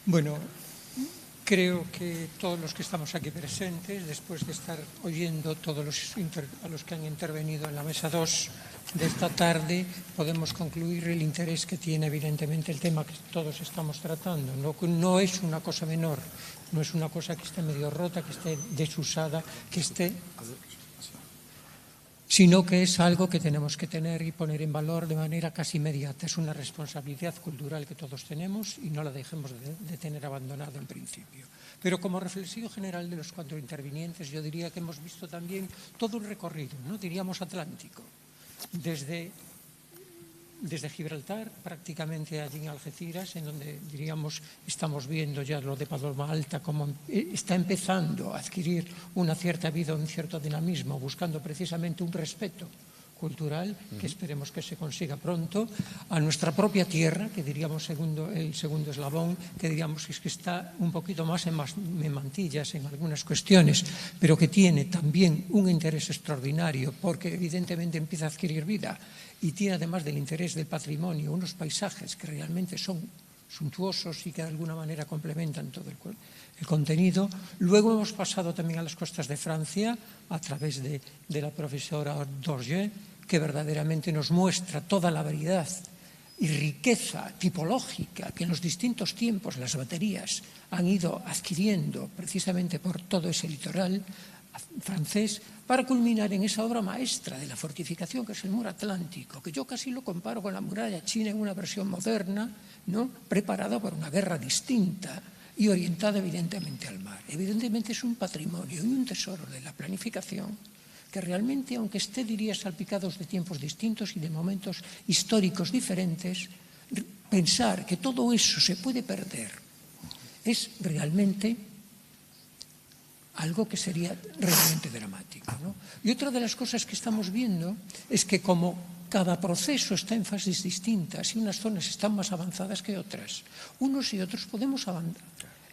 Bueno, creo que todos los que estamos aquí presentes, después de estar oyendo todos a los que han intervenido en la mesa 2 de esta tarde, podemos concluir el interés que tiene evidentemente el tema que todos estamos tratando. No es una cosa menor, no es una cosa que esté medio rota, que esté desusada, sino que es algo que tenemos que tener y poner en valor de manera casi inmediata. Es una responsabilidad cultural que todos tenemos y no la dejemos de tener abandonada en principio. Pero como reflexión general de los 4 intervinientes, yo diría que hemos visto también todo el recorrido, ¿no? Diríamos atlántico, desde Gibraltar, prácticamente allí en Algeciras, en donde diríamos estamos viendo ya lo de Palma Alta, como está empezando a adquirir una cierta vida, un cierto dinamismo, buscando precisamente un respeto cultural que esperemos que se consiga pronto, a nuestra propia tierra, que diríamos el segundo eslabón, que diríamos es que está un poquito más en mantillas en algunas cuestiones, pero que tiene también un interés extraordinario porque evidentemente empieza a adquirir vida y tiene además del interés del patrimonio unos paisajes que realmente son suntuosos y que de alguna manera complementan todo el contenido. Luego hemos pasado también a las costas de Francia a través de la profesora Dorje, que verdaderamente nos muestra toda la variedad y riqueza tipológica que en los distintos tiempos las baterías han ido adquiriendo precisamente por todo ese litoral francés, para culminar en esa obra maestra de la fortificación que es el muro atlántico, que yo casi lo comparo con la muralla china en una versión moderna, ¿no? Preparada para una guerra distinta y orientada evidentemente al mar. Evidentemente es un patrimonio y un tesoro de la planificación que realmente, aunque esté, diría, salpicados de tiempos distintos y de momentos históricos diferentes, pensar que todo eso se puede perder es realmente algo que sería realmente dramático, ¿no? Y otra de las cosas que estamos viendo es que como cada proceso está en fases distintas y unas zonas están más avanzadas que otras, unos y otros podemos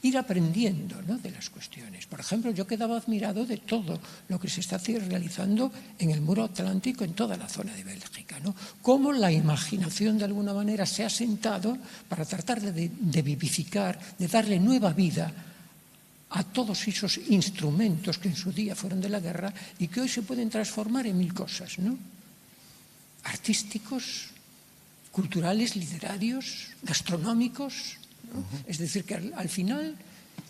ir aprendiendo, ¿no?, de las cuestiones. Por ejemplo, yo quedaba admirado de todo lo que se está realizando en el muro atlántico en toda la zona de Bélgica, ¿no? Cómo la imaginación de alguna manera se ha sentado para tratar de vivificar, de darle nueva vida a todos esos instrumentos que en su día fueron de la guerra y que hoy se pueden transformar en 1000 cosas, ¿no? Artísticos, culturales, literarios, gastronómicos, ¿no? Es decir, que al final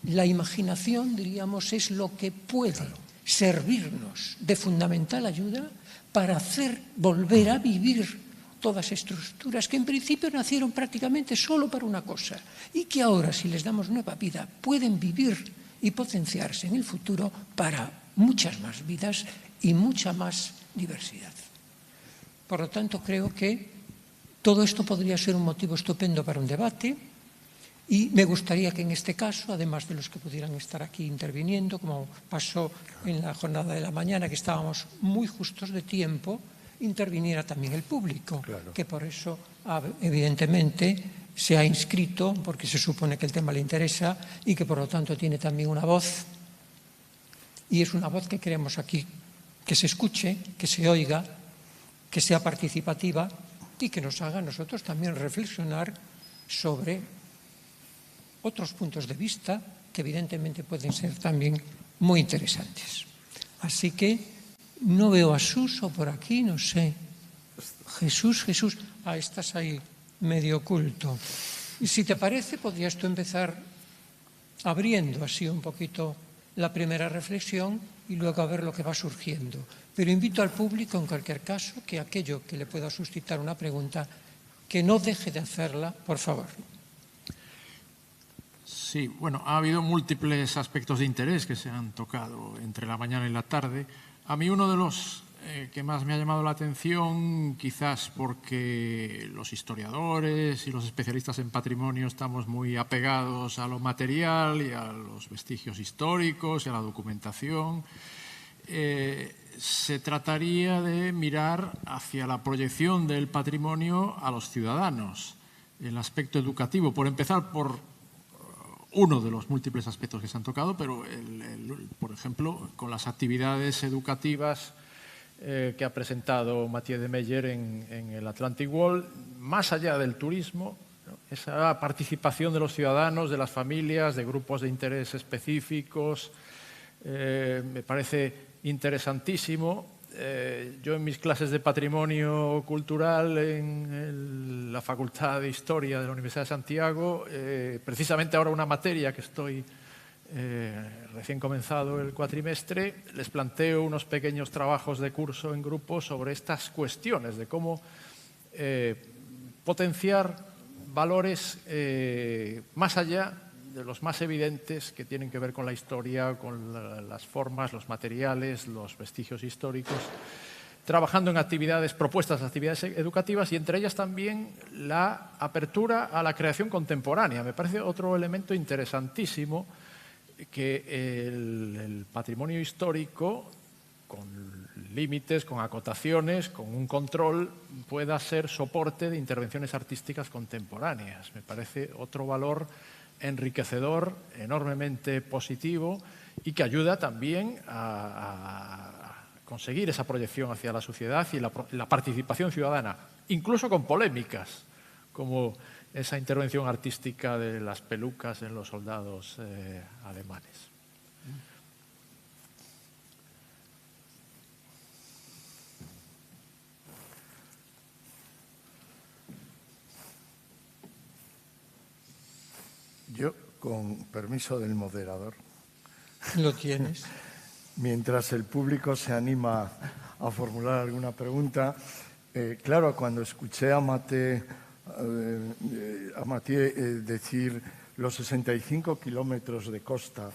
la imaginación, diríamos, es lo que puede servirnos de fundamental ayuda para hacer volver a vivir todas estructuras que en principio nacieron prácticamente solo para una cosa y que ahora, si les damos nueva vida, pueden vivir y potenciarse en el futuro para muchas más vidas y mucha más diversidad. Por lo tanto, creo que todo esto podría ser un motivo estupendo para un debate y me gustaría que en este caso, además de los que pudieran estar aquí interviniendo, como pasó en la jornada de la mañana, que estábamos muy justos de tiempo, interviniera también el público, claro, que por eso evidentemente se ha inscrito, porque se supone que el tema le interesa y que por lo tanto tiene también una voz, y es una voz que queremos aquí que se escuche, que se oiga, que sea participativa y que nos haga a nosotros también reflexionar sobre otros puntos de vista que evidentemente pueden ser también muy interesantes. Así que no veo a Suso por aquí, no sé. Jesús, estás ahí medio oculto. Y si te parece, podrías tú empezar abriendo así un poquito la primera reflexión y luego a ver lo que va surgiendo. Pero invito al público, en cualquier caso, que aquello que le pueda suscitar una pregunta, que no deje de hacerla, por favor. Sí, bueno, ha habido múltiples aspectos de interés que se han tocado entre la mañana y la tarde. A mí uno de los que más me ha llamado la atención, quizás porque los historiadores y los especialistas en patrimonio estamos muy apegados a lo material y a los vestigios históricos y a la documentación, se trataría de mirar hacia la proyección del patrimonio a los ciudadanos, el aspecto educativo, por empezar por uno de los múltiples aspectos que se han tocado, pero por ejemplo, con las actividades educativas que ha presentado Mathieu de Meyer en el Atlantic Wall, más allá del turismo, ¿no? esa participación de los ciudadanos, de las familias, de grupos de interés específicos, me parece interesantísimo. Yo en mis clases de patrimonio cultural en la Facultad de Historia de la Universidad de Santiago, precisamente ahora una materia que estoy recién comenzado el cuatrimestre, les planteo unos pequeños trabajos de curso en grupo sobre estas cuestiones de cómo potenciar valores más allá de los más evidentes que tienen que ver con la historia, con las formas, los materiales, los vestigios históricos, trabajando en propuestas de actividades educativas y entre ellas también la apertura a la creación contemporánea. Me parece otro elemento interesantísimo que el patrimonio histórico, con límites, con acotaciones, con un control, pueda ser soporte de intervenciones artísticas contemporáneas. Me parece otro valor enriquecedor, enormemente positivo y que ayuda también a conseguir esa proyección hacia la sociedad y la participación ciudadana, incluso con polémicas, como esa intervención artística de las pelucas en los soldados alemanes. Yo, con permiso del moderador. Lo tienes. Mientras el público se anima a formular alguna pregunta, claro, cuando escuché a Mathieu decir los 65 kilómetros de costa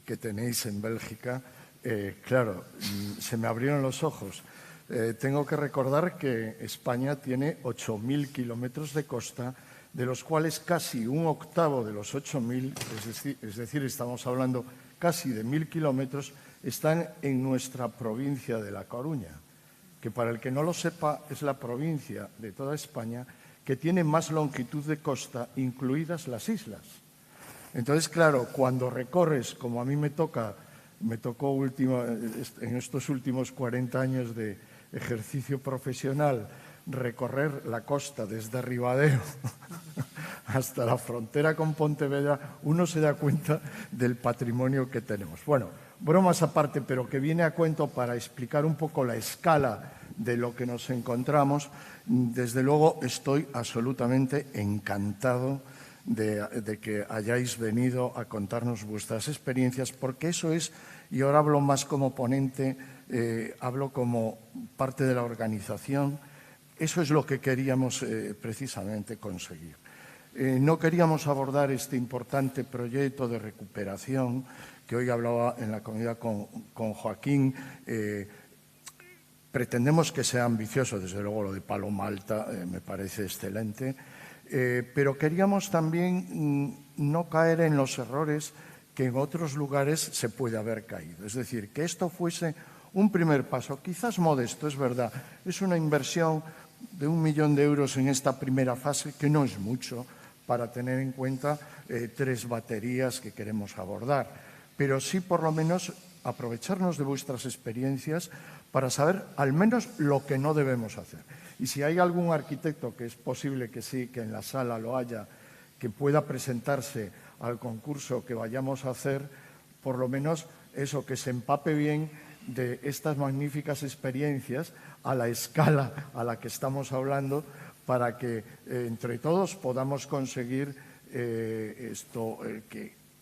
que tenéis en Bélgica, claro, se me abrieron los ojos. Tengo que recordar que España tiene 8.000 kilómetros de costa, de los cuales casi un octavo de los 8.000, es decir, estamos hablando casi de 1.000 kilómetros, están en nuestra provincia de La Coruña, que para el que no lo sepa es la provincia de toda España que tiene más longitud de costa, incluidas las islas. Entonces, claro, cuando recorres, como a mí me tocó en estos últimos 40 años de ejercicio profesional, recorrer la costa desde Ribadeo hasta la frontera con Pontevedra, uno se da cuenta del patrimonio que tenemos. Bueno, bromas aparte, pero que viene a cuento para explicar un poco la escala de lo que nos encontramos. Desde luego estoy absolutamente encantado de que hayáis venido a contarnos vuestras experiencias, porque eso es, y ahora hablo más como ponente, hablo como parte de la organización. Eso es lo que queríamos precisamente conseguir. No queríamos abordar este importante proyecto de recuperación que hoy hablaba en la comida con Joaquín. Pretendemos que sea ambicioso, desde luego lo de Paloma Alta me parece excelente, pero queríamos también no caer en los errores que en otros lugares se puede haber caído. Es decir, que esto fuese un primer paso, quizás modesto, es verdad, es una inversión de 1 millón de euros en esta primera fase, que no es mucho para tener en cuenta 3 baterías que queremos abordar, pero sí por lo menos aprovecharnos de vuestras experiencias para saber al menos lo que no debemos hacer. Y si hay algún arquitecto, que es posible que sí, que en la sala lo haya, que pueda presentarse al concurso que vayamos a hacer, por lo menos eso, que se empape bien de estas magníficas experiencias a la escala a la que estamos hablando, para que entre todos podamos conseguir que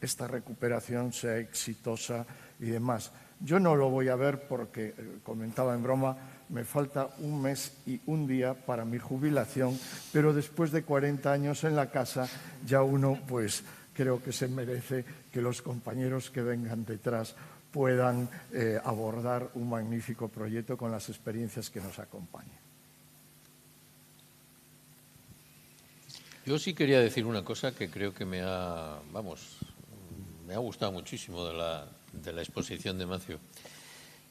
esta recuperación sea exitosa y demás. Yo no lo voy a ver porque, comentaba en broma, me falta 1 mes y 1 día para mi jubilación, pero después de 40 años en la casa ya uno, pues, creo que se merece que los compañeros que vengan detrás puedan abordar un magnífico proyecto con las experiencias que nos acompañan. Yo sí quería decir una cosa que creo que me ha gustado muchísimo de la exposición de Mathieu.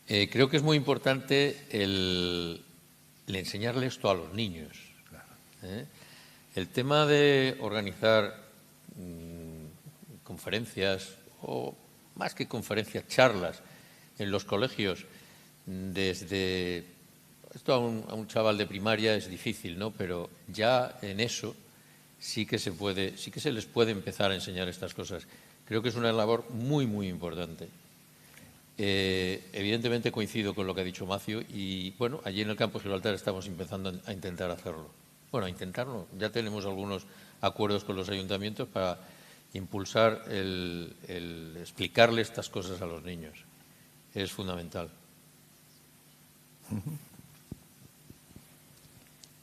Creo que es muy importante el enseñarle esto a los niños. El tema de organizar conferencias, o más que conferencias, charlas en los colegios, desde esto a un chaval de primaria es difícil, ¿no? Pero ya en eso sí que se les puede empezar a enseñar estas cosas. Creo que es una labor muy, muy importante. Evidentemente coincido con lo que ha dicho Macio y, bueno, allí en el campo de Gibraltar estamos empezando a intentar hacerlo. Bueno, a intentarlo. Ya tenemos algunos acuerdos con los ayuntamientos para impulsar el explicarle estas cosas a los niños. Es fundamental.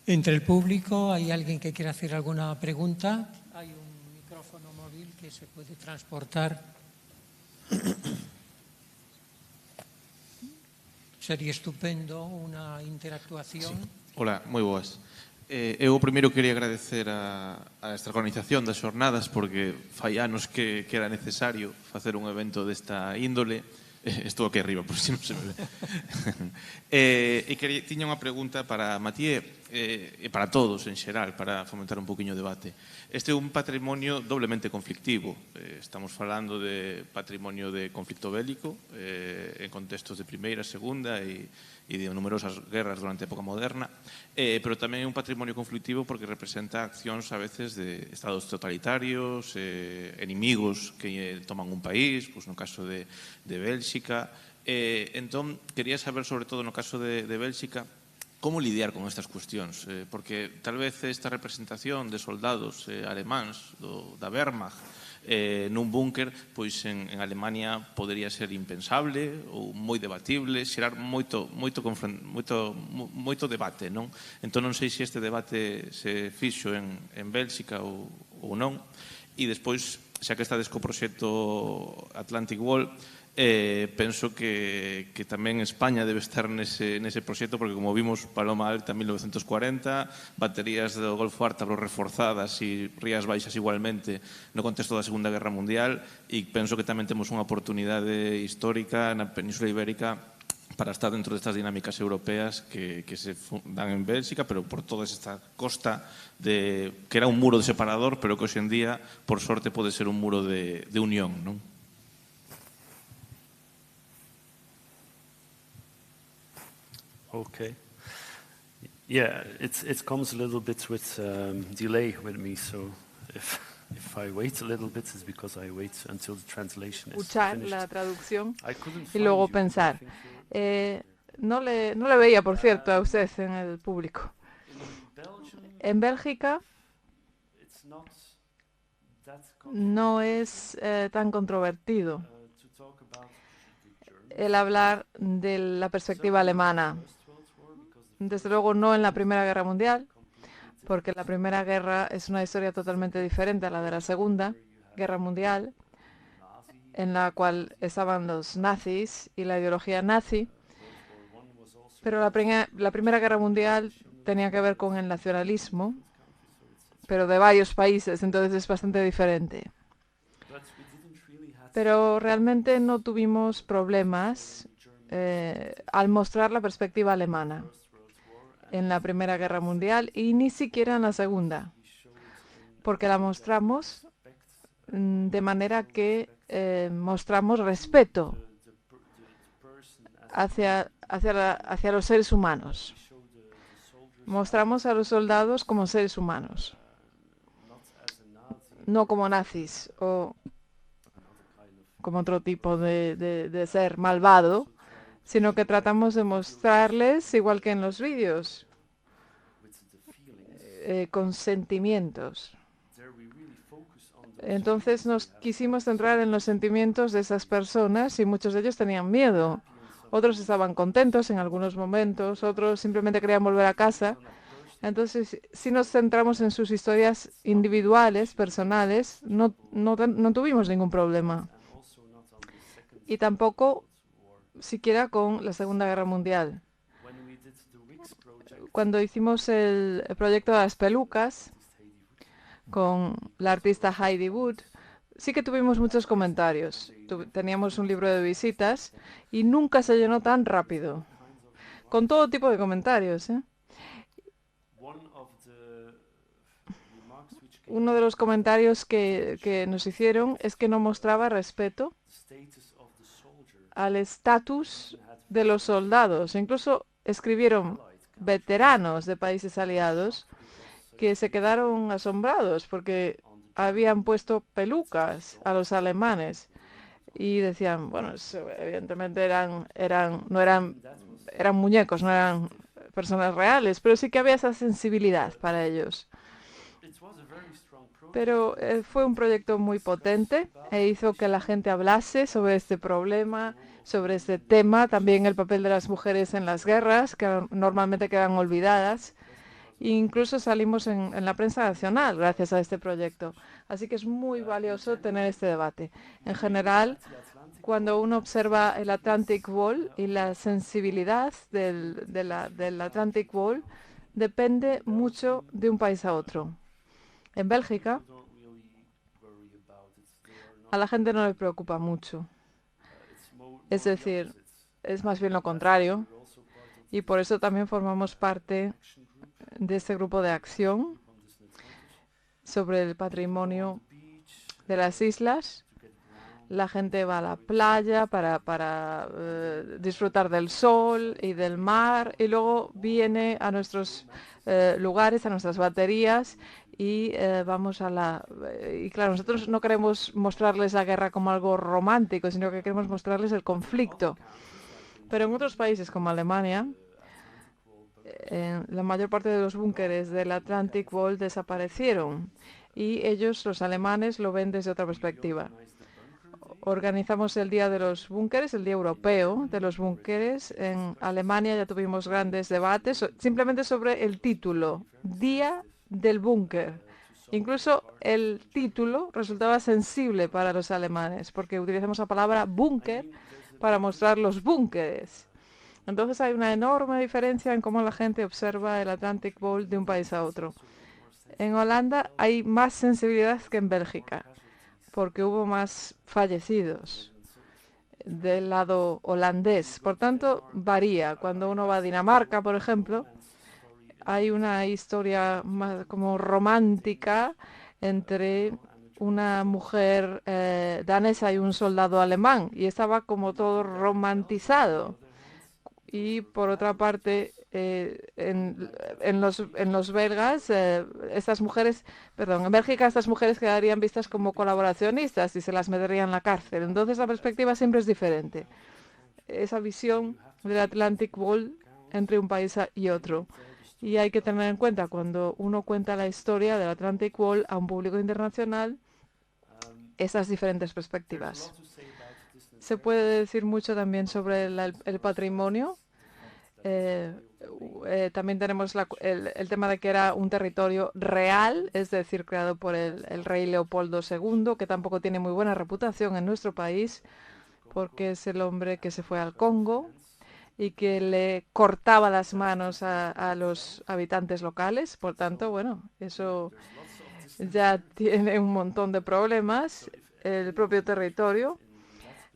Entre el público, ¿hay alguien que quiera hacer alguna pregunta? Hay un micrófono móvil que se puede transportar. Sería estupendo unha interactuación. Sí. Hola, moi boas. Eu primeiro quería agradecer a esta organización das xornadas porque fai anos que era necesario facer un evento desta índole. Estou aquí arriba, por si non se me ve. Tiña unha pregunta para Mathieu e para todos en xeral, para fomentar un poquinho o debate. Este é un patrimonio doblemente conflictivo. Estamos falando de patrimonio de conflicto bélico en contextos de Primeira, Segunda e de numerosas guerras durante a época moderna, pero tamén é un patrimonio conflictivo porque representa accións a veces de estados totalitarios, enemigos que toman un país, pues no caso de Bélxica. Entón, quería saber, sobre todo no caso de Bélxica, como lidiar con estas cuestións, porque tal vez esta representación de soldados alemáns da Wehrmacht nun búnker, pois en Alemania podería ser impensable ou moi debatible, xerar moito debate, non? Entón non sei se este debate se fixo en Bélxica ou non, e despois, xa que estades co proxecto Atlantic Wall, penso que tamén España debe estar nese proxecto porque, como vimos, Paloma Alta en 1940, baterías do Golfo Ártaro reforzadas e Rías Baixas igualmente no contexto da Segunda Guerra Mundial, e penso que tamén temos unha oportunidade histórica na Península Ibérica para estar dentro destas dinámicas europeas que se dan en Bélxica, pero por toda esta costa que era un muro de separador, pero que hoxe en día, por sorte, pode ser un muro de unión, non? Okay. Yeah, it comes a little bit with delay with me, so if I wait a little bit, it's because I wait until the translation is Escuchar finished. la traducción y Y luego pensar. No le veía, por cierto, a usted en el público. En Bélgica no es tan controvertido el hablar de la perspectiva alemana. Desde luego no en la Primera Guerra Mundial, porque la Primera Guerra es una historia totalmente diferente a la de la Segunda Guerra Mundial, en la cual estaban los nazis y la ideología nazi, pero la Primera Guerra Mundial tenía que ver con el nacionalismo, pero de varios países, entonces es bastante diferente. Pero realmente no tuvimos problemas al mostrar la perspectiva alemana en la Primera Guerra Mundial y ni siquiera en la Segunda, porque la mostramos de manera que mostramos respeto hacia los seres humanos. Mostramos a los soldados como seres humanos, no como nazis o como otro tipo de ser malvado, sino que tratamos de mostrarles, igual que en los vídeos, con sentimientos. Entonces nos quisimos centrar en los sentimientos de esas personas y muchos de ellos tenían miedo. Otros estaban contentos en algunos momentos, otros simplemente querían volver a casa. Entonces, si nos centramos en sus historias individuales, personales, no tuvimos ningún problema. Y tampoco siquiera con la Segunda Guerra Mundial. Cuando hicimos el proyecto de las pelucas con la artista Heidi Wood, sí que tuvimos muchos comentarios. Teníamos un libro de visitas y nunca se llenó tan rápido, con todo tipo de comentarios, ¿eh? Uno de los comentarios que nos hicieron es que no mostraba respeto al estatus de los soldados. Incluso escribieron veteranos de países aliados que se quedaron asombrados porque habían puesto pelucas a los alemanes y decían, bueno, evidentemente eran muñecos, no eran personas reales, pero sí que había esa sensibilidad para ellos. Pero fue un proyecto muy potente e hizo que la gente hablase sobre este problema, sobre este tema, también el papel de las mujeres en las guerras, que normalmente quedan olvidadas. E incluso salimos en la prensa nacional gracias a este proyecto. Así que es muy valioso tener este debate. En general, cuando uno observa el Atlantic Wall y la sensibilidad del Atlantic Wall, depende mucho de un país a otro. En Bélgica, a la gente no le preocupa mucho. Es decir, es más bien lo contrario. Y por eso también formamos parte de este grupo de acción sobre el patrimonio de las islas. La gente va a la playa para disfrutar del sol y del mar y luego viene a nuestros lugares, a nuestras baterías y vamos a la... y claro, nosotros no queremos mostrarles la guerra como algo romántico, sino que queremos mostrarles el conflicto. Pero en otros países como Alemania, la mayor parte de los búnkeres del Atlantic Wall desaparecieron y ellos, los alemanes, lo ven desde otra perspectiva. Organizamos el Día de los Búnkeres, el Día Europeo de los Búnkeres. En Alemania ya tuvimos grandes debates simplemente sobre el título, Día del Búnker. Incluso el título resultaba sensible para los alemanes, porque utilizamos la palabra búnker para mostrar los búnkeres. Entonces hay una enorme diferencia en cómo la gente observa el Atlantic Wall de un país a otro. En Holanda hay más sensibilidad que en Bélgica, porque hubo más fallecidos del lado holandés. Por tanto, varía. Cuando uno va a Dinamarca, por ejemplo, hay una historia más como romántica entre una mujer danesa y un soldado alemán, y estaba como todo romantizado. Y por otra parte, en los belgas, en Bélgica estas mujeres quedarían vistas como colaboracionistas y se las meterían en la cárcel. Entonces la perspectiva siempre es diferente. Esa visión del Atlantic Wall entre un país y otro. Y hay que tener en cuenta cuando uno cuenta la historia del Atlantic Wall a un público internacional, esas diferentes perspectivas. Se puede decir mucho también sobre el patrimonio. También tenemos el tema de que era un territorio real, es decir, creado por el rey Leopoldo II, que tampoco tiene muy buena reputación en nuestro país, porque es el hombre que se fue al Congo y que le cortaba las manos a los habitantes locales. Por tanto, bueno, eso ya tiene un montón de problemas, el propio territorio.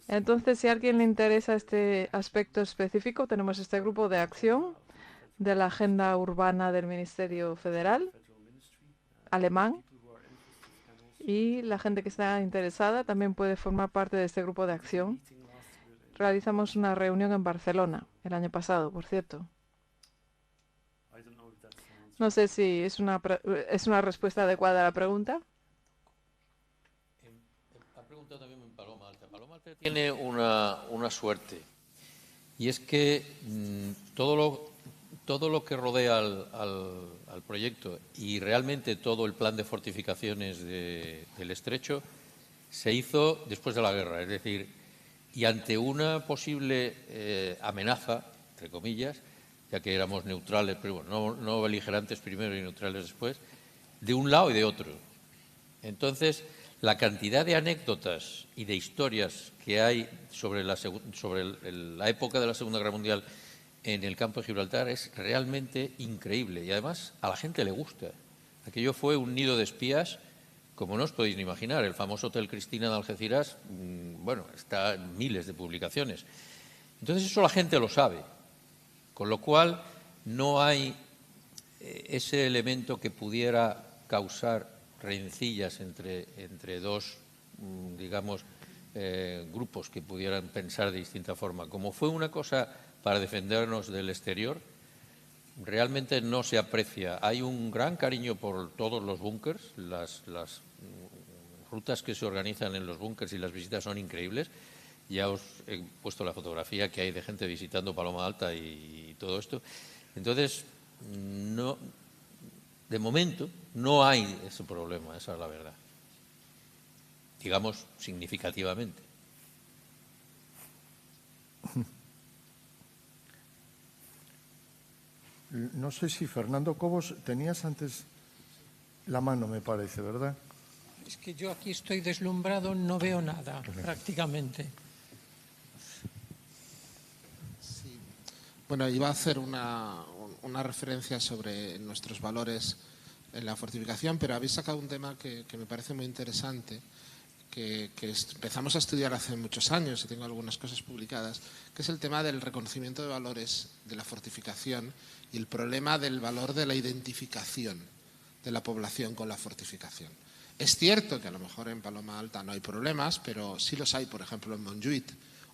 Entonces, si a alguien le interesa este aspecto específico, tenemos este grupo de acción de la Agenda Urbana del Ministerio Federal alemán. Y la gente que está interesada también puede formar parte de este grupo de acción. Realizamos una reunión en Barcelona el año pasado, por cierto. No sé si es una respuesta adecuada a la pregunta. Ha preguntado también en Paloma Alta. Paloma Alta tiene una suerte, y es que todo lo que rodea al proyecto y realmente todo el plan de fortificaciones del Estrecho se hizo después de la guerra, es decir, y ante una posible amenaza, entre comillas, ya que éramos neutrales, pero bueno, no beligerantes primero y neutrales después, de un lado y de otro. Entonces, la cantidad de anécdotas y de historias que hay sobre la época de la Segunda Guerra Mundial en el campo de Gibraltar es realmente increíble, y además a la gente le gusta. Aquello fue un nido de espías, como no os podéis ni imaginar. El famoso Hotel Cristina de Algeciras, bueno, está en miles de publicaciones. Entonces eso la gente lo sabe, con lo cual no hay ese elemento que pudiera causar rencillas entre dos, digamos, grupos que pudieran pensar de distinta forma. Como fue una cosa para defendernos del exterior, realmente no se aprecia. Hay un gran cariño por todos los búnkers, las rutas que se organizan en los búnkers y las visitas son increíbles. Ya os he puesto la fotografía que hay de gente visitando Paloma Alta y todo esto. Entonces, no, de momento no hay ese problema, esa es la verdad. Digamos, significativamente. No sé si Fernando Cobos, tenías antes la mano, me parece, ¿verdad? Es que yo aquí estoy deslumbrado, no veo nada prácticamente. Sí. Bueno, iba a hacer una referencia sobre nuestros valores en la fortificación, pero habéis sacado un tema que me parece muy interesante, que empezamos a estudiar hace muchos años y tengo algunas cosas publicadas, que es el tema del reconocimiento de valores de la fortificación y el problema del valor de la identificación de la población con la fortificación. Es cierto que a lo mejor en Paloma Alta no hay problemas, pero sí los hay, por ejemplo, en Montjuïc,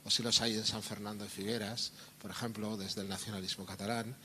o sí los hay en San Fernando de Figueras, por ejemplo, desde el nacionalismo catalán,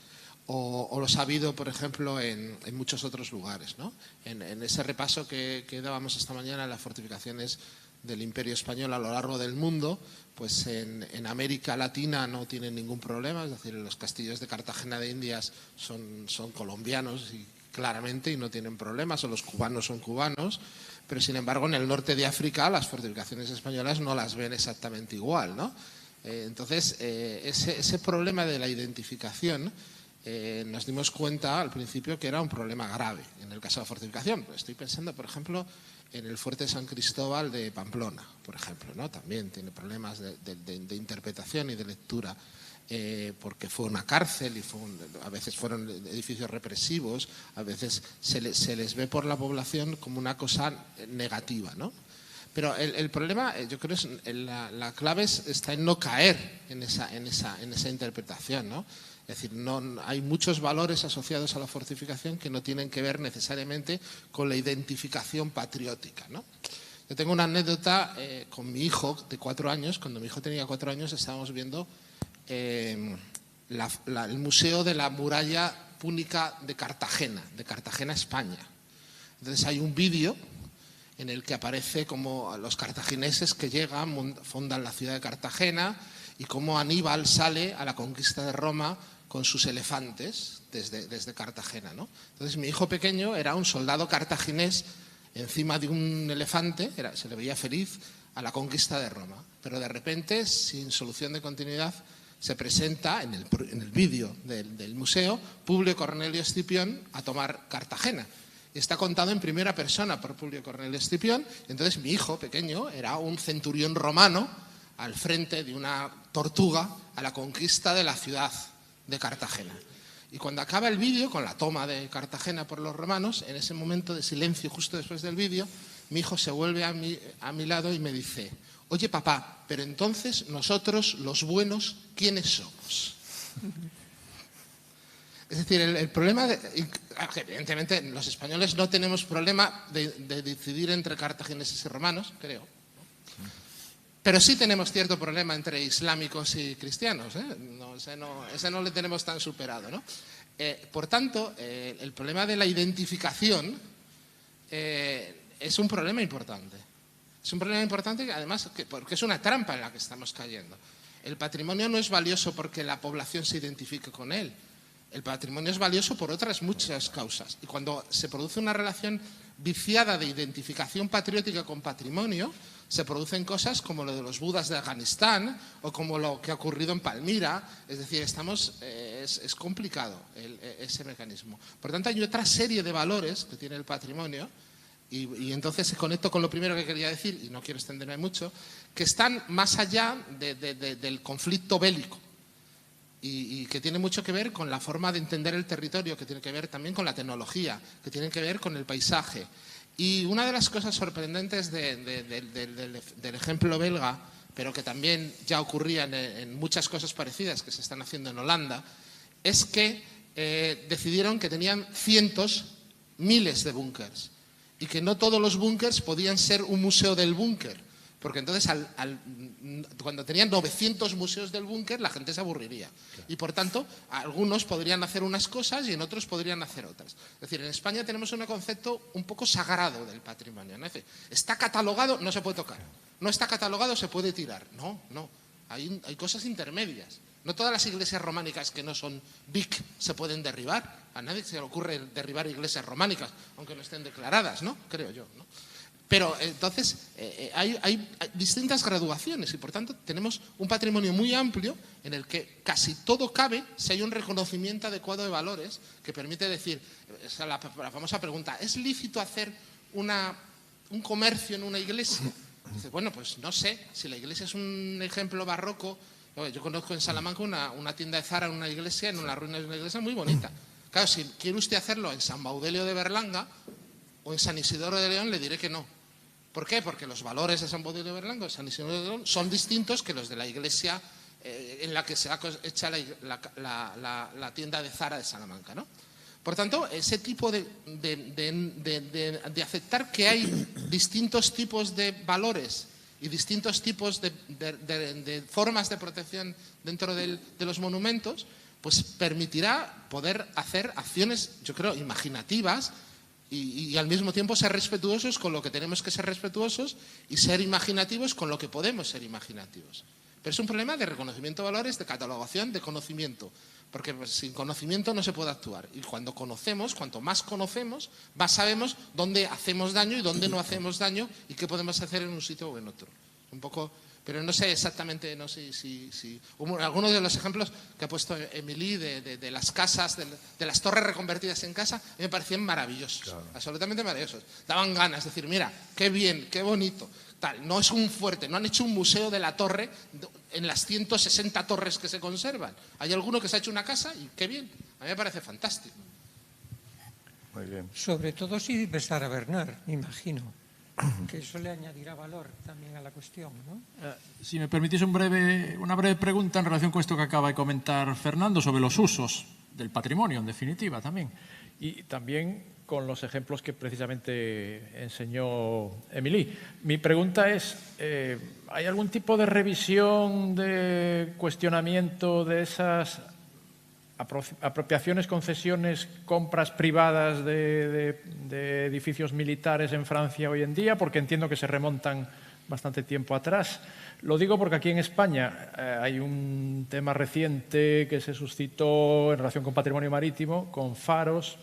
o los ha habido, por ejemplo, en muchos otros lugares, ¿no? En ese repaso que dábamos esta mañana en las fortificaciones del Imperio Español a lo largo del mundo, pues en América Latina no tienen ningún problema, es decir, los castillos de Cartagena de Indias son colombianos y claramente y no tienen problemas, o los cubanos son cubanos, pero sin embargo en el norte de África las fortificaciones españolas no las ven exactamente igual, ¿no? Entonces, ese problema de la identificación nos dimos cuenta al principio que era un problema grave en el caso de la fortificación. Estoy pensando, por ejemplo, en el fuerte San Cristóbal de Pamplona, por ejemplo, ¿no? También tiene problemas de interpretación y de lectura. Porque fue una cárcel y a veces fueron edificios represivos, a veces se les ve por la población como una cosa negativa, ¿no? Pero el problema, yo creo, la clave está en no caer en esa interpretación, ¿no? Es decir, hay muchos valores asociados a la fortificación que no tienen que ver necesariamente con la identificación patriótica, ¿no? Yo tengo una anécdota con mi hijo de 4 años. Cuando mi hijo tenía 4 años estábamos viendo el Museo de la Muralla Púnica de Cartagena, España. Entonces hay un vídeo en el que aparece como los cartagineses que llegan, fundan la ciudad de Cartagena y cómo Aníbal sale a la conquista de Roma con sus elefantes desde Cartagena, ¿no? Entonces mi hijo pequeño era un soldado cartaginés encima de un elefante, se le veía feliz a la conquista de Roma, pero de repente, sin solución de continuidad, se presenta en el vídeo del museo Publio Cornelio Escipión a tomar Cartagena. Está contado en primera persona por Publio Cornelio Escipión. Entonces mi hijo pequeño era un centurión romano al frente de una tortuga a la conquista de la ciudad de Cartagena. Y cuando acaba el vídeo, con la toma de Cartagena por los romanos, en ese momento de silencio justo después del vídeo, mi hijo se vuelve a mi lado y me dice: oye, papá, pero entonces nosotros, los buenos, ¿quiénes somos? Es decir, el problema, evidentemente los españoles no tenemos problema de decidir entre cartagineses y romanos, creo. Pero sí tenemos cierto problema entre islámicos y cristianos, ¿eh? Ese no le tenemos tan superado, ¿no? Por tanto, el problema de la identificación es un problema importante. Es un problema importante, además, porque es una trampa en la que estamos cayendo. El patrimonio no es valioso porque la población se identifique con él. El patrimonio es valioso por otras muchas causas. Y cuando se produce una relación viciada de identificación patriótica con patrimonio, se producen cosas como lo de los budas de Afganistán o como lo que ha ocurrido en Palmira. Es decir, es complicado ese mecanismo. Por tanto, hay otra serie de valores que tiene el patrimonio. Y entonces se conecto con lo primero que quería decir, y no quiero extenderme mucho, que están más allá del conflicto bélico y que tiene mucho que ver con la forma de entender el territorio, que tiene que ver también con la tecnología, que tiene que ver con el paisaje. Y una de las cosas sorprendentes del ejemplo belga, pero que también ya ocurría en muchas cosas parecidas que se están haciendo en Holanda, es que decidieron que tenían miles de búnkers. Y que no todos los búnkers podían ser un museo del búnker, porque entonces cuando tenían 900 museos del búnker la gente se aburriría. Y por tanto, algunos podrían hacer unas cosas y en otros podrían hacer otras. Es decir, en España tenemos un concepto un poco sagrado del patrimonio, ¿no? Es decir, está catalogado, no se puede tocar. No está catalogado, se puede tirar. No, no. Hay cosas intermedias. No todas las iglesias románicas que no son BIC se pueden derribar. A nadie se le ocurre derribar iglesias románicas, aunque no estén declaradas, ¿no? Creo yo, ¿no? Pero entonces hay distintas graduaciones y por tanto tenemos un patrimonio muy amplio en el que casi todo cabe si hay un reconocimiento adecuado de valores que permite decir, la famosa pregunta, ¿es lícito hacer un comercio en una iglesia? Dice, bueno, pues no sé, si la iglesia es un ejemplo barroco. Yo conozco en Salamanca una tienda de Zara en una iglesia, en una ruina de una iglesia muy bonita. Claro, si quiere usted hacerlo en San Baudelio de Berlanga o en San Isidoro de León, le diré que no. ¿Por qué? Porque los valores de San Baudelio de Berlanga o San Isidoro de León son distintos que los de la iglesia en la que se ha hecha la tienda de Zara de Salamanca, ¿no? Por tanto, ese tipo de aceptar que hay distintos tipos de valores y distintos tipos de formas de protección dentro de los monumentos, pues permitirá poder hacer acciones, yo creo, imaginativas y al mismo tiempo ser respetuosos con lo que tenemos que ser respetuosos y ser imaginativos con lo que podemos ser imaginativos. Pero es un problema de reconocimiento de valores, de catalogación, de conocimiento, porque pues, sin conocimiento no se puede actuar. Y cuando conocemos, cuanto más conocemos, más sabemos dónde hacemos daño y dónde no hacemos daño y qué podemos hacer en un sitio o en otro. Un poco, pero no sé exactamente, no sé si algunos de los ejemplos que ha puesto Emily de las casas, de las torres reconvertidas en casa, me parecían maravillosos, claro. Absolutamente maravillosos. Daban ganas de decir, mira, qué bien, qué bonito. Tal, no es un fuerte, no han hecho un museo de la torre en las 160 torres que se conservan. Hay alguno que se ha hecho una casa y qué bien. A mí me parece fantástico. Muy bien. Sobre todo si besar a Bernard, me imagino. Que eso le añadirá valor también a la cuestión, ¿no? Si me permitís una breve pregunta en relación con esto que acaba de comentar Fernando sobre los usos del patrimonio, en definitiva, también. Y también con los ejemplos que precisamente enseñó Emily. Mi pregunta es, ¿hay algún tipo de revisión, de cuestionamiento de esas apropiaciones, concesiones, compras privadas de edificios militares en Francia hoy en día? Porque entiendo que se remontan bastante tiempo atrás. Lo digo porque aquí en España hay un tema reciente que se suscitó en relación con patrimonio marítimo, con faros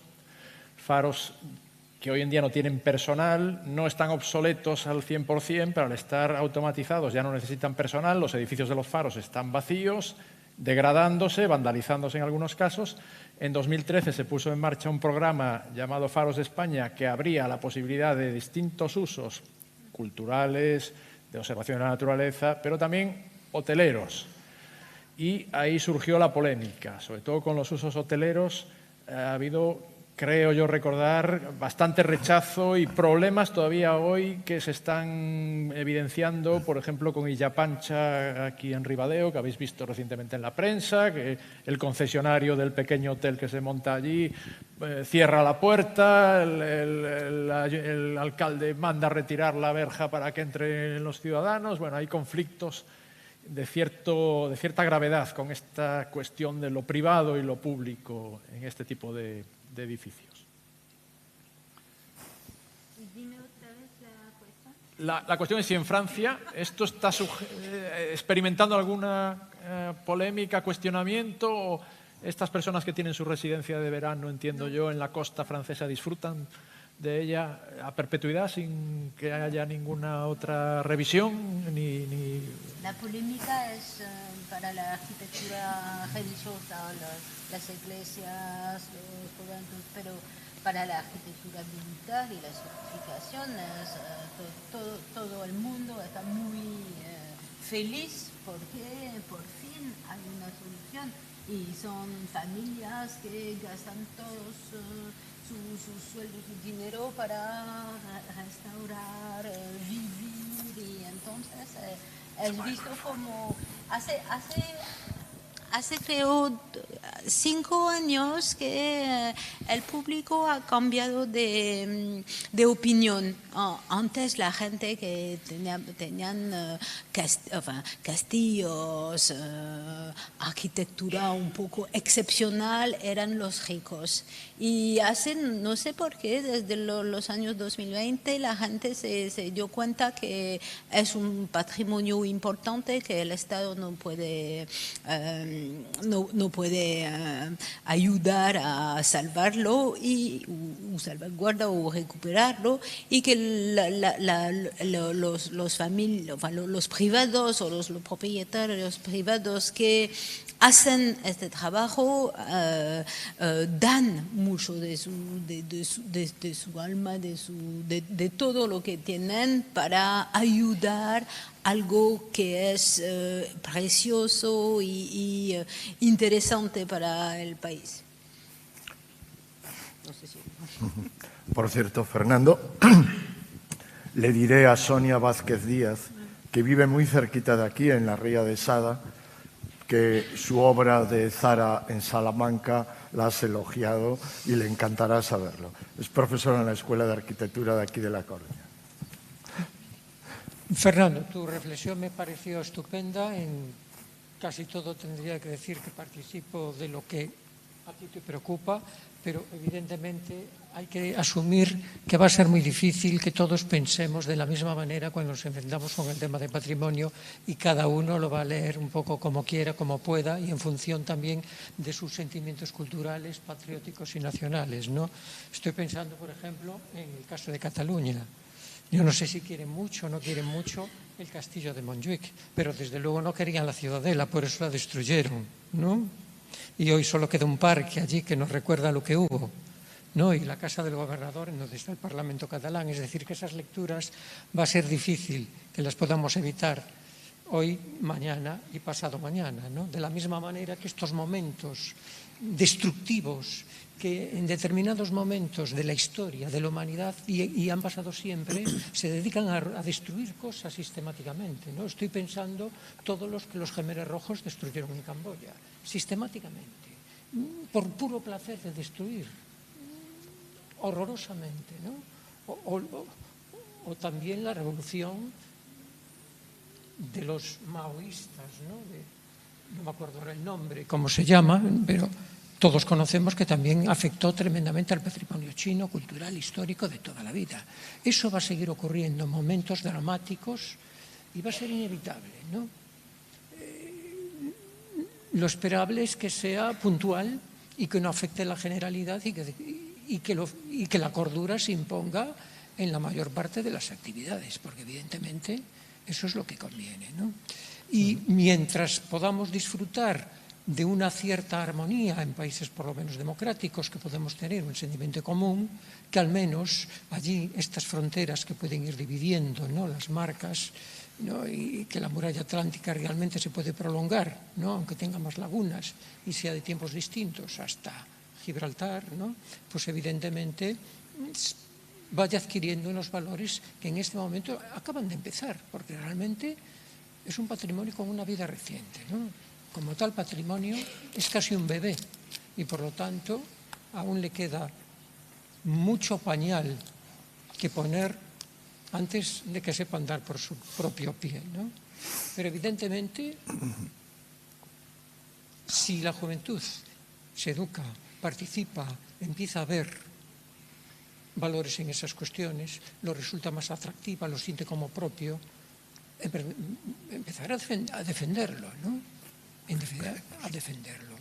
que hoy en día no tienen personal, no están obsoletos al 100%, pero al estar automatizados ya no necesitan personal, los edificios de los faros están vacíos, degradándose, vandalizándose en algunos casos. En 2013 se puso en marcha un programa llamado Faros de España que abría la posibilidad de distintos usos culturales, de observación de la naturaleza, pero también hoteleros. Y ahí surgió la polémica, sobre todo con los usos hoteleros. Ha habido, creo yo recordar, bastante rechazo y problemas todavía hoy que se están evidenciando, por ejemplo, con Illapancha aquí en Ribadeo, que habéis visto recientemente en la prensa, que el concesionario del pequeño hotel que se monta allí cierra la puerta, el alcalde manda a retirar la verja para que entren los ciudadanos. Bueno, hay conflictos de cierta gravedad con esta cuestión de lo privado y lo público en este tipo de edificios. Dime otra vez la cuestión. La cuestión es si en Francia esto está experimentando alguna polémica, cuestionamiento, o estas personas que tienen su residencia de verano, entiendo yo, en la costa francesa disfrutan de ella a perpetuidad sin que haya ninguna otra revisión ni... La polémica es para la arquitectura religiosa, las iglesias, los conventos, pero para la arquitectura militar y las certificaciones, todo el mundo está muy feliz porque por fin hay una solución y son familias que gastan todos sus sueldos y dinero para restaurar, vivir, y entonces es visto como hace creo 5 años que el público ha cambiado de opinión. Antes la gente que tenían castillos, arquitectura un poco excepcional, eran los ricos. Y no sé por qué, desde los años 2020 la gente se dio cuenta que es un patrimonio importante que el Estado no puede ayudar a salvarlo o salvaguardar o recuperarlo, y que los privados o los propietarios privados que hacen este trabajo dan mucho de su alma, de todo lo que tienen para ayudar algo que es precioso y interesante para el país. No sé si... Por cierto, Fernando, le diré a Sonia Vázquez Díaz, que vive muy cerquita de aquí, en la Ría de Sada, que su obra de Zara en Salamanca la has elogiado y le encantará saberlo. Es profesora en la Escuela de Arquitectura de aquí de La Coruña. Fernando, tu reflexión me pareció estupenda. En casi todo tendría que decir que participo de lo que a ti te preocupa, pero evidentemente hay que asumir que va a ser muy difícil que todos pensemos de la misma manera cuando nos enfrentamos con el tema de patrimonio, y cada uno lo va a leer un poco como quiera, como pueda, y en función también de sus sentimientos culturales, patrióticos y nacionales, ¿no? Estoy pensando, por ejemplo, en el caso de Cataluña. Yo no sé si quieren mucho o no quieren mucho el castillo de Montjuic, pero desde luego no querían la ciudadela, por eso la destruyeron, ¿no? Y hoy solo queda un parque allí que nos recuerda lo que hubo, ¿no? Y la casa del gobernador, en donde está el Parlamento catalán. Es decir, que esas lecturas va a ser difícil que las podamos evitar hoy, mañana y pasado mañana, ¿no? De la misma manera que estos momentos destructivos que en determinados momentos de la historia de la humanidad, y han pasado siempre, se dedican a destruir cosas sistemáticamente, ¿no? Estoy pensando todos los que los Khmeres rojos destruyeron en Camboya, sistemáticamente, por puro placer de destruir, horrorosamente, ¿no? O también la revolución de los maoístas, ¿no? No me acuerdo ahora el nombre, cómo se llama, pero todos conocemos que también afectó tremendamente al patrimonio chino, cultural, histórico de toda la vida. Eso va a seguir ocurriendo en momentos dramáticos y va a ser inevitable, ¿no? Lo esperable es que sea puntual y que no afecte la generalidad y que la cordura se imponga en la mayor parte de las actividades, porque evidentemente eso es lo que conviene, ¿no? Y mientras podamos disfrutar de una cierta armonía en países por lo menos democráticos, que podemos tener un sentimiento común, que al menos allí estas fronteras que pueden ir dividiendo, ¿no?, las marcas, ¿no?, y que la muralla atlántica realmente se puede prolongar, ¿no?, aunque tenga más lagunas y sea de tiempos distintos, hasta Gibraltar, ¿no?, pues evidentemente vaya adquiriendo unos valores que en este momento acaban de empezar, porque realmente es un patrimonio con una vida reciente, ¿no? Como tal patrimonio es casi un bebé y por lo tanto aún le queda mucho pañal que poner antes de que sepa andar por su propio pie, ¿no? Pero evidentemente, si la juventud se educa, participa, empieza a ver valores en esas cuestiones, lo resulta más atractiva, lo siente como propio, empezar a defenderlo, ¿no? A defenderlo.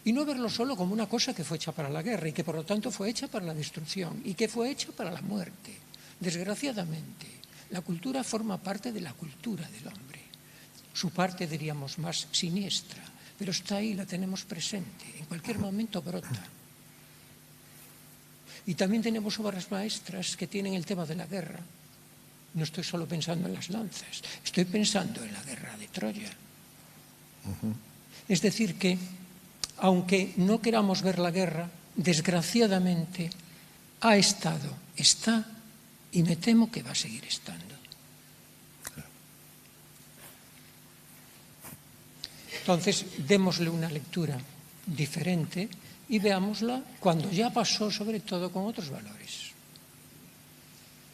Y no verlo solo como una cosa que fue hecha para la guerra y que por lo tanto fue hecha para la destrucción y que fue hecha para la muerte. Desgraciadamente, la cultura forma parte de la cultura del hombre. Su parte, diríamos, más siniestra, pero está ahí, la tenemos presente, en cualquier momento brota. Y también tenemos obras maestras que tienen el tema de la guerra. No estoy solo pensando en las lanzas, estoy pensando en la guerra de Troya. Es decir que, aunque no queramos ver la guerra, desgraciadamente ha estado, está y me temo que va a seguir estando. Entonces, démosle una lectura diferente y veámosla cuando ya pasó sobre todo con otros valores.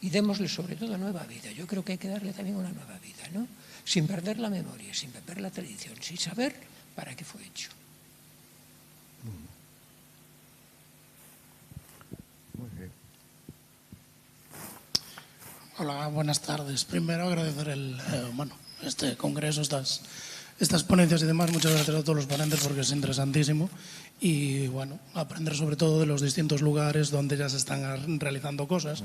Y démosle sobre todo nueva vida. Yo creo que hay que darle también una nueva vida, ¿no? Sin perder la memoria, sin perder la tradición, sin saber para qué fue hecho. Muy bien. Hola, buenas tardes. Primero agradecer este congreso, estas ponencias y demás. Muchas gracias a todos los ponentes porque es interesantísimo. Y bueno, aprender sobre todo de los distintos lugares donde ya se están realizando cosas.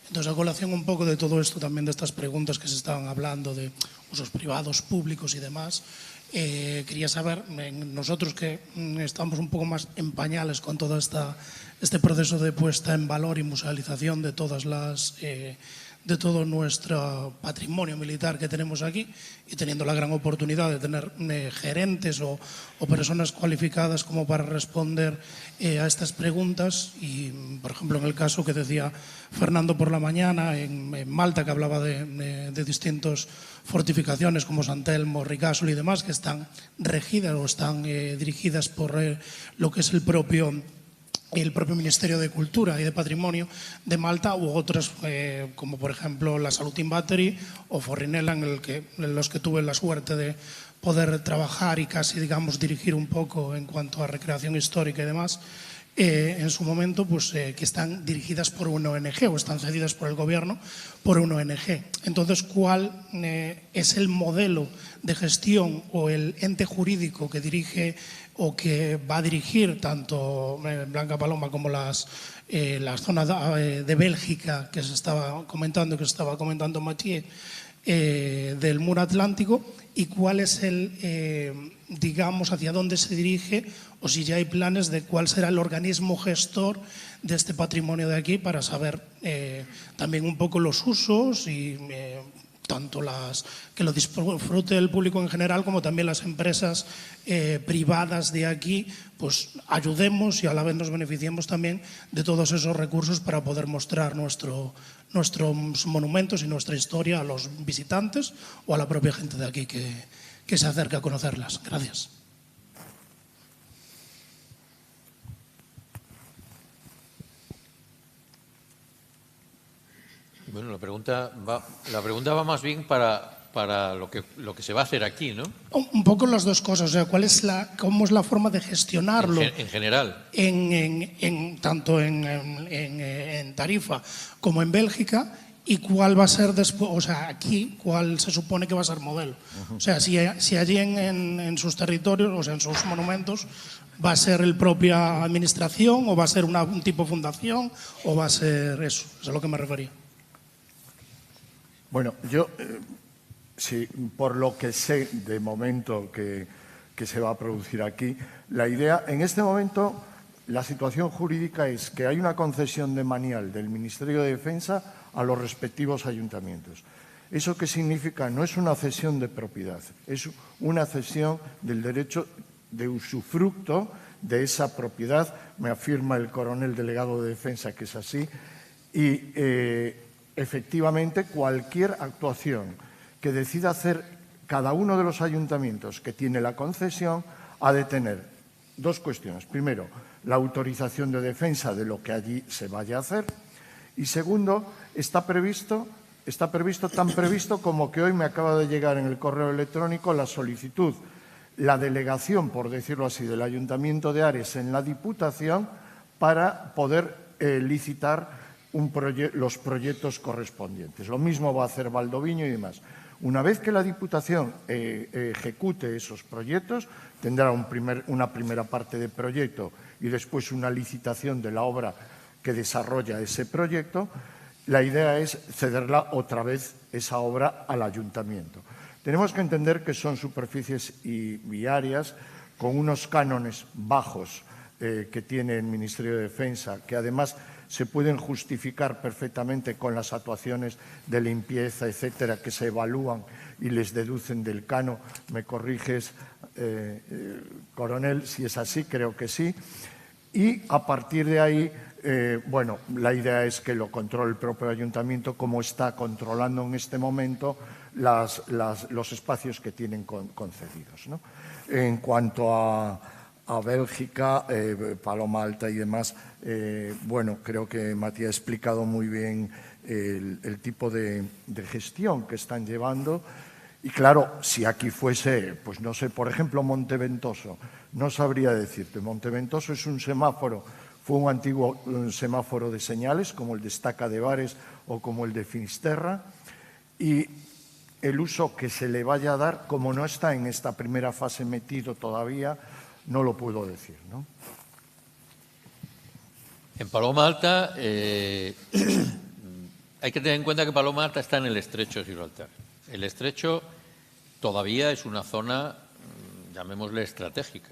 Entonces, a colación un poco de todo esto, también de estas preguntas que se estaban hablando de usos privados, públicos y demás, quería saber, nosotros que estamos un poco más en pañales con todo este proceso de puesta en valor y musealización de todas las... de todo nuestro patrimonio militar que tenemos aquí y teniendo la gran oportunidad de tener gerentes o personas cualificadas como para responder a estas preguntas. Y, por ejemplo, en el caso que decía Fernando por la mañana en Malta, que hablaba de distintas fortificaciones como San Telmo, Ricasoli y demás, que están regidas o están dirigidas por lo que es el propio Ministerio de Cultura y de Patrimonio de Malta, u otras como por ejemplo la Salutin Battery o Forrinella, en los que tuve la suerte de poder trabajar y casi, digamos, dirigir un poco en cuanto a recreación histórica y demás, en su momento, pues que están dirigidas por una ONG o están cedidas por el gobierno por una ONG. Entonces, ¿cuál es el modelo de gestión o el ente jurídico que dirige o que va a dirigir tanto Blanca Paloma como las zonas de Bélgica que se estaba comentando Mathieu, del muro atlántico, y cuál es digamos, hacia dónde se dirige, o si ya hay planes de cuál será el organismo gestor de este patrimonio de aquí, para saber también un poco los usos y tanto que lo disfrute el público en general como también las empresas privadas de aquí, pues ayudemos y a la vez nos beneficiemos también de todos esos recursos para poder mostrar nuestros monumentos y nuestra historia a los visitantes o a la propia gente de aquí que se acerca a conocerlas. Gracias. Bueno, la pregunta va más bien para lo que se va a hacer aquí, ¿no? Un poco las dos cosas. O sea, ¿cómo es la forma de gestionarlo? En general. Tanto en Tarifa como en Bélgica, y cuál va a ser después, o sea, aquí, cuál se supone que va a ser modelo. O sea, si allí en sus territorios, o sea, en sus monumentos, va a ser el propia administración o va a ser un tipo fundación o va a ser eso. Es a lo que me refería. Bueno, yo, sí, por lo que sé de momento que se va a producir aquí, la idea, en este momento, la situación jurídica es que hay una concesión de manial del Ministerio de Defensa a los respectivos ayuntamientos. ¿Eso qué significa? No es una cesión de propiedad, es una cesión del derecho de usufructo de esa propiedad, me afirma el coronel delegado de Defensa que es así, y efectivamente cualquier actuación que decida hacer cada uno de los ayuntamientos que tiene la concesión ha de tener dos cuestiones. Primero, la autorización de defensa de lo que allí se vaya a hacer, y segundo, está previsto tan previsto como que hoy me acaba de llegar en el correo electrónico la solicitud, la delegación, por decirlo así, del Ayuntamiento de Ares en la Diputación para poder licitar los proyectos correspondientes. Lo mismo va a hacer Valdoviño y demás. Una vez que la Diputación ejecute esos proyectos, tendrá una primera parte de proyecto y después una licitación de la obra que desarrolla ese proyecto. La idea es cederla otra vez esa obra al Ayuntamiento. Tenemos que entender que son superficies viarias con unos cánones bajos que tiene el Ministerio de Defensa, que además se pueden justificar perfectamente con las actuaciones de limpieza, etcétera, que se evalúan y les deducen del canon. Me corriges, coronel, si es así, creo que sí. Y a partir de ahí, bueno, la idea es que lo controle el propio ayuntamiento, como está controlando en este momento los espacios que tienen concedidos, ¿no? En cuanto a a Bélgica, Paloma Alta y demás. Bueno, creo que Matías ha explicado muy bien el tipo de gestión que están llevando. Y claro, si aquí fuese, pues no sé, por ejemplo, Monteventoso, no sabría decirte. Monteventoso es un semáforo, fue un antiguo semáforo de señales, como el de Estaca de Bares o como el de Finisterra, y el uso que se le vaya a dar, como no está en esta primera fase metido todavía, no lo puedo decir, ¿no? En Paloma Alta hay que tener en cuenta que Paloma Alta está en el estrecho de Gibraltar. El estrecho todavía es una zona, llamémosle, estratégica.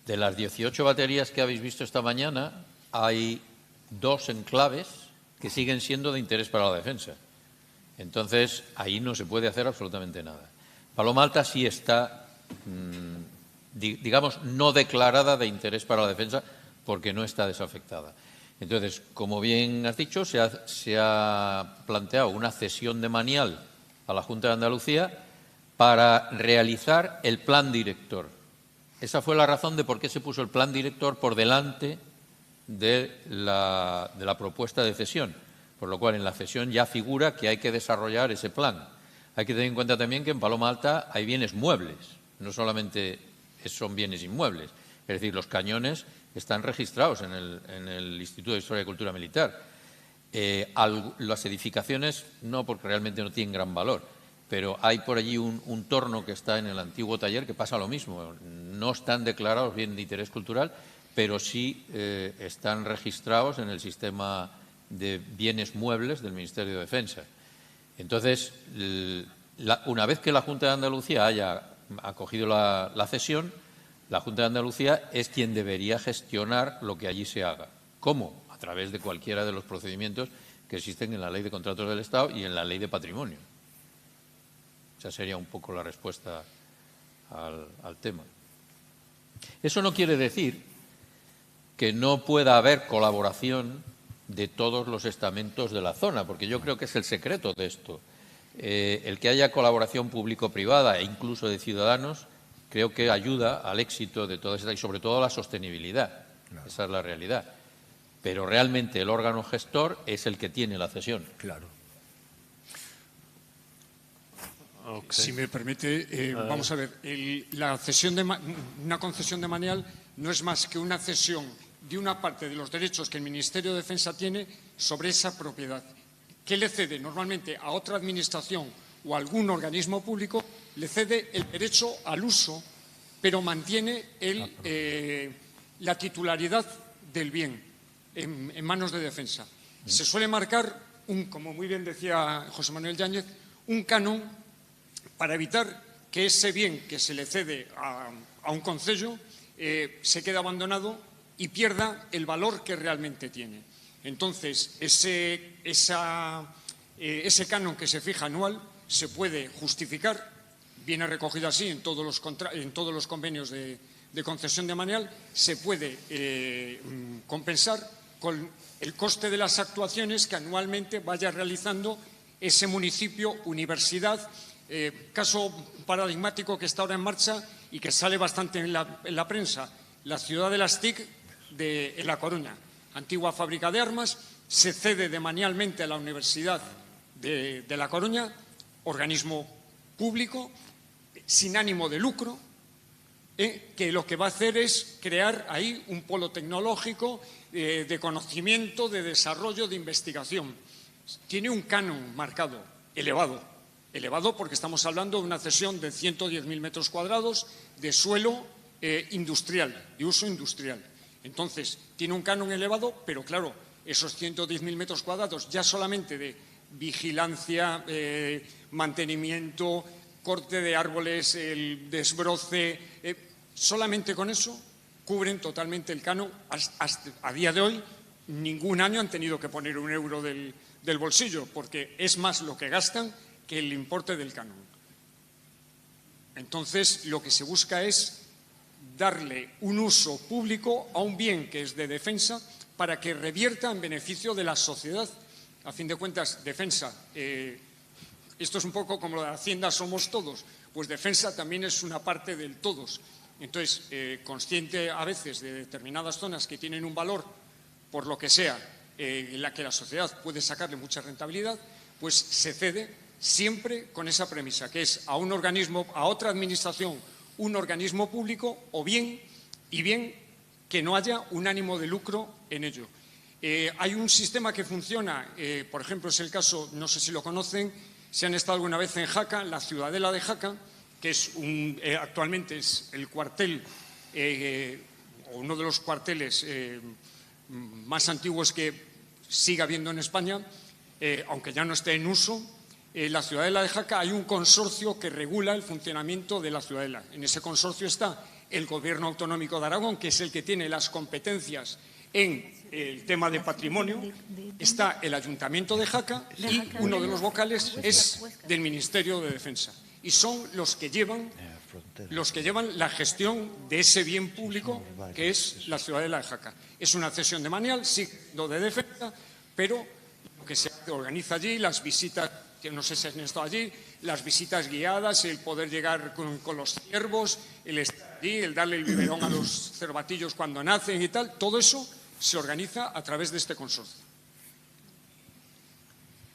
De las 18 baterías que habéis visto esta mañana, hay 2 enclaves que siguen siendo de interés para la defensa. Entonces, ahí no se puede hacer absolutamente nada. Paloma Alta sí está, digamos, no declarada de interés para la defensa porque no está desafectada. Entonces, como bien has dicho, se ha planteado una cesión de Manial a la Junta de Andalucía para realizar el plan director. Esa fue la razón de por qué se puso el plan director por delante de la propuesta de cesión, por lo cual en la cesión ya figura que hay que desarrollar ese plan. Hay que tener en cuenta también que en Paloma Alta hay bienes muebles, no solamente son bienes inmuebles, es decir, los cañones están registrados en el Instituto de Historia y Cultura Militar. Las edificaciones no, porque realmente no tienen gran valor, pero hay por allí un torno que está en el antiguo taller que pasa lo mismo. No están declarados bien de interés cultural, pero sí están registrados en el sistema de bienes muebles del Ministerio de Defensa. Entonces, una vez que la Junta de Andalucía haya acogido la cesión, la Junta de Andalucía es quien debería gestionar lo que allí se haga. ¿Cómo? A través de cualquiera de los procedimientos que existen en la Ley de Contratos del Estado y en la Ley de Patrimonio. Esa sería un poco la respuesta al tema. Eso no quiere decir que no pueda haber colaboración de todos los estamentos de la zona, porque yo creo que es el secreto de esto. El que haya colaboración público-privada e incluso de ciudadanos, creo que ayuda al éxito de todas estas y sobre todo a la sostenibilidad. Claro. Esa es la realidad. Pero realmente el órgano gestor es el que tiene la cesión. Claro. Okay. Si me permite, vamos a ver, la cesión una concesión de Manial no es más que una cesión de una parte de los derechos que el Ministerio de Defensa tiene sobre esa propiedad. ¿Qué le cede? Normalmente a otra administración o a algún organismo público le cede el derecho al uso, pero mantiene la titularidad del bien en manos de defensa. Se suele marcar, como muy bien decía José Manuel Yáñez, un canon para evitar que ese bien que se le cede a un concello se quede abandonado y pierda el valor que realmente tiene. Entonces, ese canon que se fija anual se puede justificar, viene recogido así en todos los convenios de concesión de Manial, se puede compensar con el coste de las actuaciones que anualmente vaya realizando ese municipio, universidad. Caso paradigmático que está ahora en marcha y que sale bastante en la prensa, la ciudad de las TIC en La Coruña, antigua fábrica de armas, se cede demanialmente a la Universidad de La Coruña, organismo público, sin ánimo de lucro, que lo que va a hacer es crear ahí un polo tecnológico de conocimiento, de desarrollo, de investigación. Tiene un canon marcado, elevado porque estamos hablando de una cesión de 110.000 metros cuadrados de suelo industrial, de uso industrial. Entonces, tiene un canon elevado, pero claro, esos 110.000 metros cuadrados ya solamente de vigilancia, mantenimiento, corte de árboles, el desbroce, solamente con eso cubren totalmente el canon. A día de hoy, ningún año han tenido que poner un euro del bolsillo, porque es más lo que gastan que el importe del canon. Entonces, lo que se busca es darle un uso público a un bien que es de defensa para que revierta en beneficio de la sociedad. A fin de cuentas, defensa, esto es un poco como la Hacienda somos todos, pues defensa también es una parte del todos. Entonces, consciente a veces de determinadas zonas que tienen un valor, por lo que sea, en la que la sociedad puede sacarle mucha rentabilidad, pues se cede siempre con esa premisa, que es a un organismo, a otra administración, un organismo público, o bien que no haya un ánimo de lucro en ello. Hay un sistema que funciona, por ejemplo, es el caso, no sé si lo conocen, si han estado alguna vez en Jaca, la Ciudadela de Jaca, que es actualmente es el cuartel, o uno de los cuarteles más antiguos que sigue habiendo en España, aunque ya no esté en uso. La Ciudadela de Jaca, hay un consorcio que regula el funcionamiento de la Ciudadela. En ese consorcio está el Gobierno Autonómico de Aragón, que es el que tiene las competencias en el tema de patrimonio, está el Ayuntamiento de Jaca y uno de los vocales es del Ministerio de Defensa. Y son los que llevan la gestión de ese bien público que es la Ciudadela de Jaca. Es una cesión de manial, sí, no de defensa, pero lo que se organiza allí, las visitas, que no sé si han estado allí, las visitas guiadas, el poder llegar con los ciervos, el estar allí, el darle el biberón a los cervatillos cuando nacen y tal, todo eso se organiza a través de este consorcio.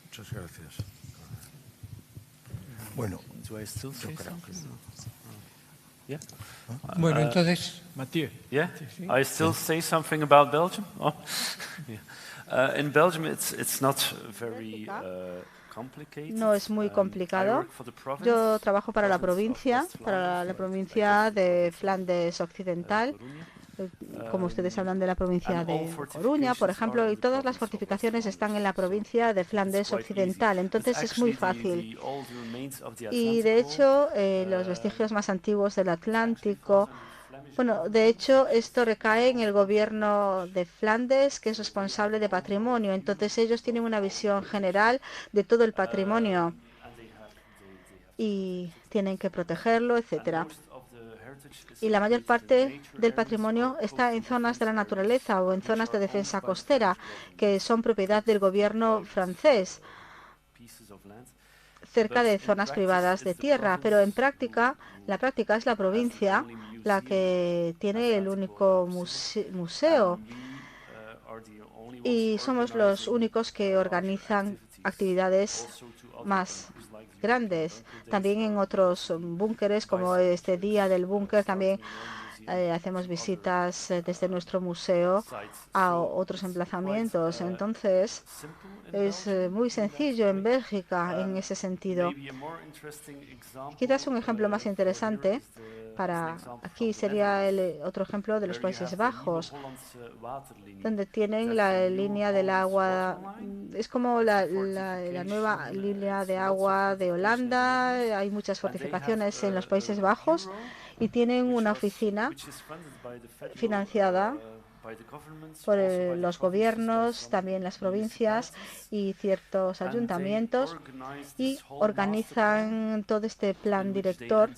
Muchas gracias. Bueno, yo creo que no. Yeah. Bueno, entonces, Mathieu. Yeah, I still say something about Belgium. Oh. Yeah. In Belgium, it's not very complicated. No es muy complicado. Yo trabajo para la provincia de Flandes Occidental. Como ustedes hablan de la provincia de Coruña, por ejemplo, y todas las fortificaciones están en la provincia de Flandes Occidental, entonces es muy fácil. Y de hecho, los vestigios más antiguos del Atlántico, bueno, de hecho, esto recae en el gobierno de Flandes, que es responsable de patrimonio, entonces ellos tienen una visión general de todo el patrimonio y tienen que protegerlo, etcétera. Y la mayor parte del patrimonio está en zonas de la naturaleza o en zonas de defensa costera, que son propiedad del gobierno francés, cerca de zonas privadas de tierra. Pero en práctica, la práctica es la provincia la que tiene el único museo y somos los únicos que organizan actividades más grandes. También en otros búnkeres, como este día del búnker, también hacemos visitas desde nuestro museo a otros emplazamientos. Entonces, es muy sencillo en Bélgica en ese sentido. Quizás un ejemplo más interesante para aquí sería otro ejemplo de los Países Bajos, donde tienen la línea del agua, es como la nueva línea de agua de Holanda. Hay muchas fortificaciones en los Países Bajos y tienen una oficina financiada por los gobiernos, también las provincias y ciertos ayuntamientos, y organizan todo este plan director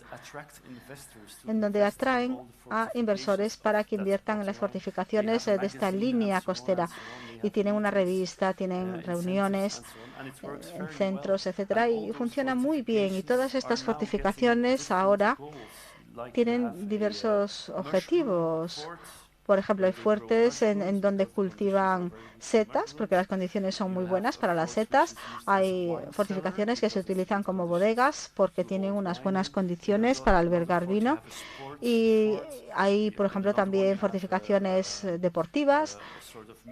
en donde atraen a inversores para que inviertan en las fortificaciones de esta línea costera. Y tienen una revista, tienen reuniones en centros, etcétera, y funciona muy bien. Y todas estas fortificaciones ahora tienen diversos objetivos. Por ejemplo, hay fuertes en donde cultivan setas, porque las condiciones son muy buenas para las setas. Hay fortificaciones que se utilizan como bodegas porque tienen unas buenas condiciones para albergar vino. Y hay, por ejemplo, también fortificaciones deportivas.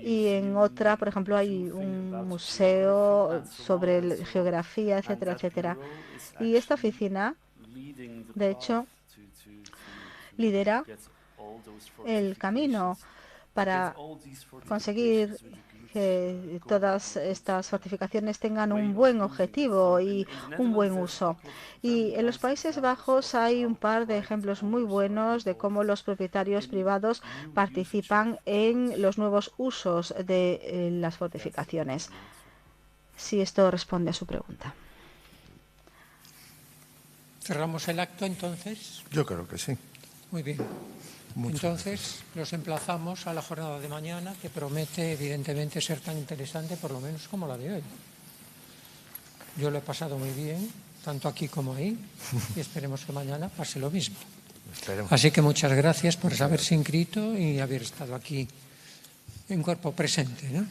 Y en otra, por ejemplo, hay un museo sobre geografía, etcétera, etcétera. Y esta oficina, de hecho, lidera el camino para conseguir que todas estas fortificaciones tengan un buen objetivo y un buen uso. Y en los Países Bajos hay un par de ejemplos muy buenos de cómo los propietarios privados participan en los nuevos usos de las fortificaciones. Si esto responde a su pregunta. ¿Cerramos el acto entonces? Yo creo que sí. Muy bien. Entonces, los emplazamos a la jornada de mañana, que promete evidentemente ser tan interesante, por lo menos como la de hoy. Yo lo he pasado muy bien, tanto aquí como ahí, y esperemos que mañana pase lo mismo. Esperemos. Así que muchas gracias por haberse inscrito y haber estado aquí en cuerpo presente, ¿no?